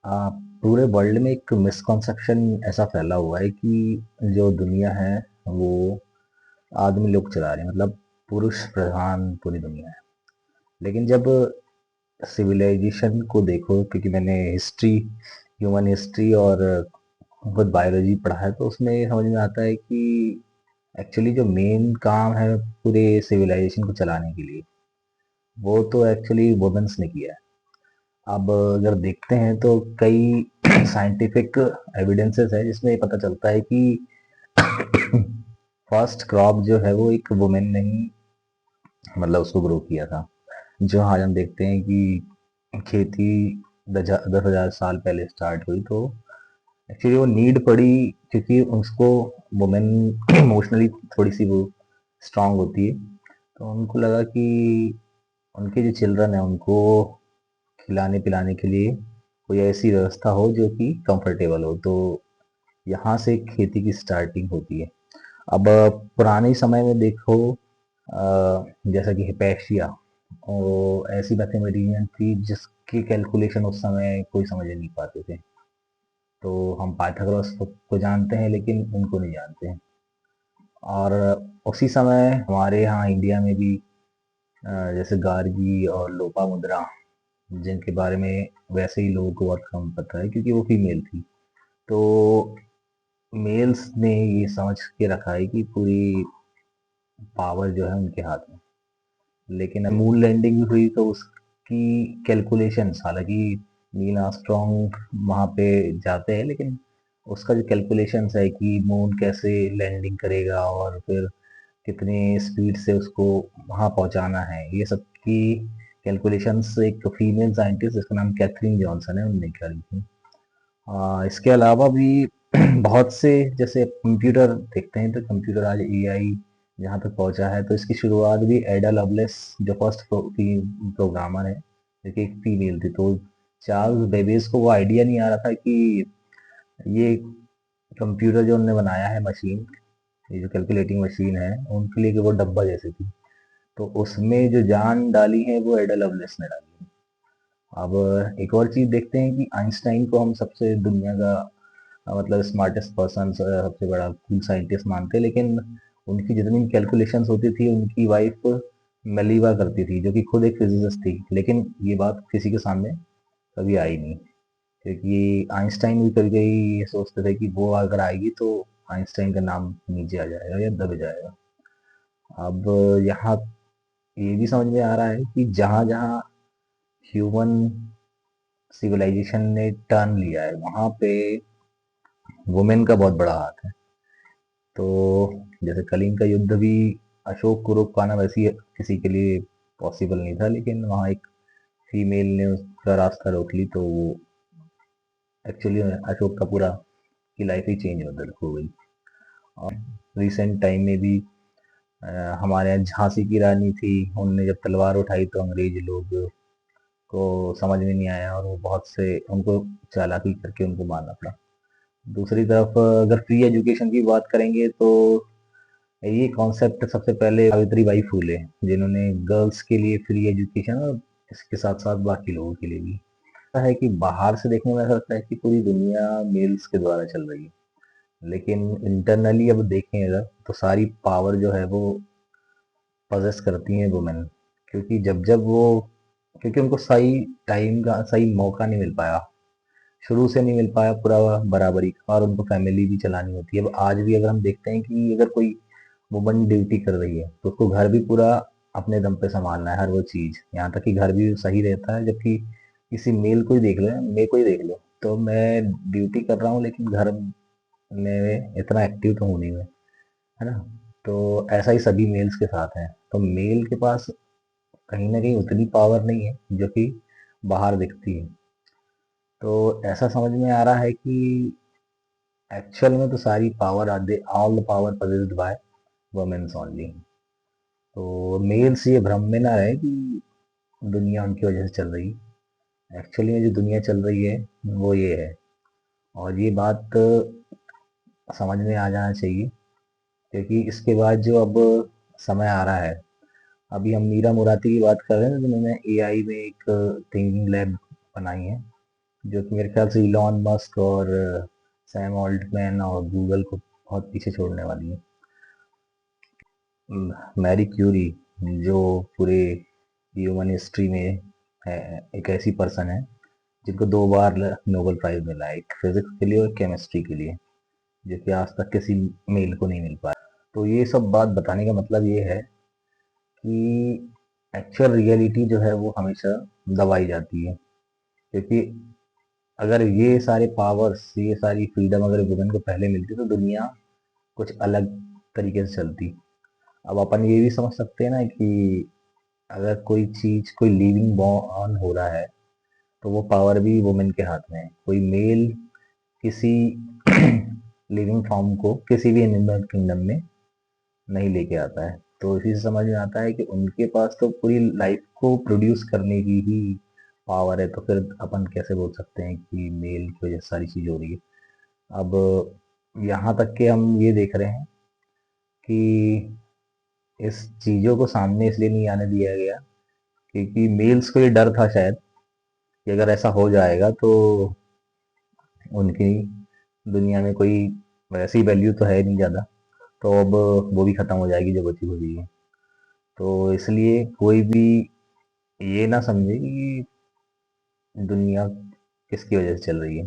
आ, पूरे वर्ल्ड में एक मिसकॉन्सेप्शन ऐसा फैला हुआ है कि जो दुनिया है वो आदमी लोग चला रहे हैं, मतलब पुरुष प्रधान पूरी दुनिया है। लेकिन जब सिविलाइजेशन को देखो, क्योंकि मैंने हिस्ट्री, ह्यूमन हिस्ट्री और खुद बायोलॉजी पढ़ा है, तो उसमें ये समझ में आता है कि एक्चुअली जो मेन काम है पूरे सिविलाइजेशन को चलाने के लिए, वो तो एक्चुअली वुमेन्स ने किया है। अब अगर देखते हैं तो कई साइंटिफिक एविडेंसेस है जिसमें ये पता चलता है कि फर्स्ट क्रॉप जो है वो एक वुमेन ने ही मतलब उसको ग्रो किया था। जो आज हम देखते हैं कि खेती 10,000 साल पहले स्टार्ट हुई, तो एक्चुअली वो नीड पड़ी क्योंकि उसको वुमेन इमोशनली थोड़ी सी वो स्ट्रांग होती है। तो उनको लगा कि उनके जो चिल्ड्रन है उनको खिलाने पिलाने के लिए कोई ऐसी व्यवस्था हो जो कि कंफर्टेबल हो। तो यहाँ से खेती की स्टार्टिंग होती है। अब पुराने समय में देखो, जैसा कि हिपैशिया और ऐसी मैथमेटिशियन थी जिसकी कैलकुलेशन उस समय कोई समझ नहीं पाते थे। तो हम पाइथागोरस को जानते हैं लेकिन उनको नहीं जानते हैं। और उसी समय हमारे यहाँ इंडिया में भी जैसे गार्गी और लोपामुद्रा, जिनके बारे में वैसे ही लोगों को बहुत कम पता है क्योंकि वो फीमेल थी। तो मेल्स ने ये समझ के रखा है कि पूरी पावर जो है उनके हाथ में। लेकिन मून लैंडिंग भी हुई तो उसकी कैलकुलेशंस, हालांकि नील आर्मस्ट्रॉन्ग वहां पे जाते हैं, लेकिन उसका जो कैलकुलेशंस है कि मून कैसे लैंडिंग करेगा और फिर कितने स्पीड से उसको वहां पहुंचाना है, ये सब की कैलकुलेशंस एक फीमेल साइंटिस्ट जिसका नाम कैथरीन जॉनसन है उनने करी थी। इसके अलावा भी बहुत से, जैसे कंप्यूटर देखते हैं तो कंप्यूटर आज एआई जहाँ तक पहुंचा है, तो इसकी शुरुआत भी एडा लवलेस, जो फर्स्ट प्रोग्रामर है, जो कि एक फीमेल थी। तो चार्ल्स बेबेज को वो आइडिया नहीं आ रहा था कि ये कंप्यूटर जो उन्होंने बनाया है, मशीन, ये जो कैलकुलेटिंग मशीन है उनके लिए, कि वो डब्बा जैसी थी। तो उसमें जो जान डाली है वो एडा लवलेस ने डाली है। अब एक और चीज देखते हैं कि आइंस्टाइन को हम सबसे दुनिया का मतलब स्मार्टेस्ट पर्सन, सबसे बड़ा कूल साइंटिस्ट मानते हैं, लेकिन उनकी जितनी कैलकुलेशंस होती थी उनकी वाइफ मेलिवा करती थी, जो कि खुद एक फिजिसिस्ट थी। लेकिन ये बात किसी के सामने कभी आई नहीं, क्योंकि आइंस्टाइन भी कभी कभी ये सोचते थे कि वो अगर आएगी तो आइंस्टाइन का नाम नीचे आ जाएगा या दब जाएगा। अब यहाँ ये भी समझ में आ रहा है कि जहाँ जहाँ ह्यूमन सिविलाइजेशन ने टर्न लिया है वहां पे वुमेन का बहुत बड़ा हाथ है। तो जैसे कलिंग का युद्ध भी अशोक को रोक पाना वैसे ही किसी के लिए पॉसिबल नहीं था, लेकिन वहाँ एक फीमेल ने उसका रास्ता रोक ली, तो वो एक्चुअली अशोक का पूरा की लाइफ ही चेंज हो गई। और रिसेंट टाइम में भी अ, हमारे यहाँ झांसी की रानी थी, उनने जब तलवार उठाई तो अंग्रेज लोग को समझ में नहीं आया और वो बहुत से उनको चालाकी करके उनको मारना पड़ा। दूसरी तरफ अगर फ्री एजुकेशन की बात करेंगे तो ये कॉन्सेप्ट सबसे पहले सावित्रीबाई फूले, जिन्होंने गर्ल्स के लिए फ्री एजुकेशन और इसके साथ साथ बाकी लोगों के लिए भी। ऐसा है कि बाहर से देखने में ऐसा लगता है कि पूरी दुनिया मेल्स के द्वारा चल रही है, लेकिन इंटरनली अब देखें अगर, तो सारी पावर जो है वो पजेस करती हैं वुमेन। क्योंकि जब जब वो, क्योंकि उनको सही टाइम का सही मौका नहीं मिल पाया, शुरू से नहीं मिल पाया पूरा बराबरी का, और उनको फैमिली भी चलानी होती है। अब आज भी अगर हम देखते हैं कि अगर कोई वुमन ड्यूटी कर रही है तो उसको घर भी पूरा अपने दम पे संभालना है, हर वो चीज, यहाँ तक कि घर भी सही रहता है। जबकि किसी मेल को ही देख लो, मेरे को ही देख लो, तो मैं ड्यूटी कर रहा हूँ लेकिन घर में इतना एक्टिव तो हूँ नहीं मैं, है ना। तो ऐसा ही सभी मेल्स के साथ है। तो मेल के पास कहीं ना कहीं उतनी पावर नहीं है जो कि बाहर दिखती है। तो ऐसा समझ में आ रहा है कि एक्चुअल में तो सारी power are they all the power possessed by womens only. तो मेल्स ये भ्रम में ना रहे कि दुनिया उनकी वजह से चल रही है। एक्चुअली में जो दुनिया चल रही है वो ये है, और ये बात समझ में आ जाना चाहिए। क्योंकि इसके बाद जो अब समय आ रहा है, अभी हम मीरा मुराती की बात कर रहे हैं, जिन्होंने एआई में एक थिंकिंग लैब बनाई है। जो कि मेरे ख्याल से इलॉन मस्क और सैम ऑल्टमैन और गूगल को बहुत पीछे छोड़ने वाली है। मैरी क्यूरी, जो पूरे ह्यूमन हिस्ट्री में है, एक ऐसी पर्सन है जिनको 2 बार नोबेल प्राइज मिला है, एक फिजिक्स के लिए और केमिस्ट्री के लिए, जो कि आज तक किसी मेल को नहीं मिल पाया। तो ये सब बात बताने का मतलब ये है कि एक्चुअल रियलिटी जो है वो हमेशा दबाई जाती है, क्योंकि अगर ये सारे पावर्स, ये सारी फ्रीडम अगर वुमेन को पहले मिलती तो दुनिया कुछ अलग तरीके से चलती। अब अपन ये भी समझ सकते हैं ना कि अगर कोई चीज, कोई लिविंग बॉर्न हो रहा है तो वो पावर भी वुमेन के हाथ में है। कोई मेल किसी लिविंग फॉर्म को किसी भी एनिमल किंगडम में नहीं लेके आता है। तो इसी से समझ में आता है कि उनके पास तो पूरी लाइफ को प्रोड्यूस करने की ही पावर है, तो फिर अपन कैसे बोल सकते हैं कि मेल की वजह से सारी चीज हो रही है। अब यहाँ तक कि हम ये देख रहे हैं कि इस चीजों को सामने इसलिए नहीं आने दिया गया क्योंकि मेल्स को ये डर था शायद कि अगर ऐसा हो जाएगा तो उनकी दुनिया में कोई वैसी वैल्यू तो है नहीं ज़्यादा, तो अब वो भी ख़त्म हो जाएगी जो बची हुई है। तो इसलिए कोई भी ये ना समझे कि दुनिया किसकी वजह से चल रही है।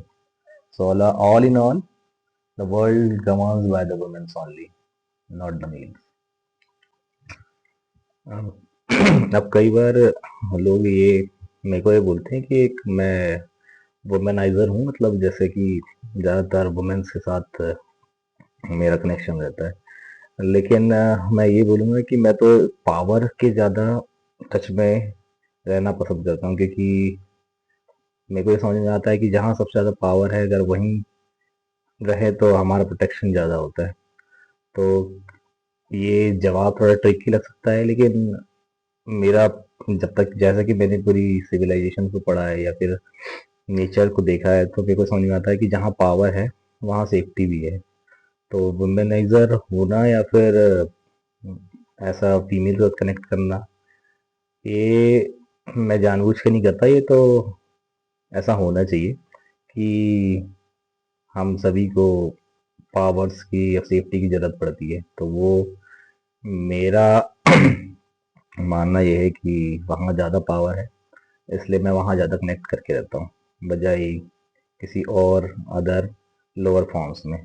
So all in all the world governs by the womens only, not the males. अब कई बार लोग ये मेरे को ये बोलते हैं कि एक मैं वुमेनाइजर हूँ, मतलब जैसे कि ज़्यादातर वुमेन्स के साथ मेरा कनेक्शन रहता है। लेकिन मैं ये बोलूँगा कि मैं तो पावर के ज़्यादा टच में रहना पसंद करता हूँ, क्योंकि मेरे को ये समझ में आता है कि जहाँ सबसे ज़्यादा पावर है अगर वहीं रहे तो हमारा प्रोटेक्शन ज़्यादा होता है। तो ये जवाब थोड़ा ट्रिकी लग सकता है, लेकिन मेरा, जब तक जैसा कि मैंने पूरी सिविलाइजेशन को पढ़ा है या फिर नेचर को देखा है, तो मेरे को समझ में आता है कि जहाँ पावर है वहाँ सेफ्टी भी है। तो वुमेनाइजर होना या फिर ऐसा फीमेल के साथ कनेक्ट करना, ये मैं जानबूझ के नहीं करता, ये तो ऐसा होना चाहिए कि हम सभी को पावर्स की या सेफ्टी की ज़रूरत पड़ती है। तो वो मेरा मानना ये है कि वहाँ ज़्यादा पावर है, इसलिए मैं वहाँ ज़्यादा कनेक्ट करके रहता हूँ बजाय किसी और अदर लोअर फॉर्म्स में।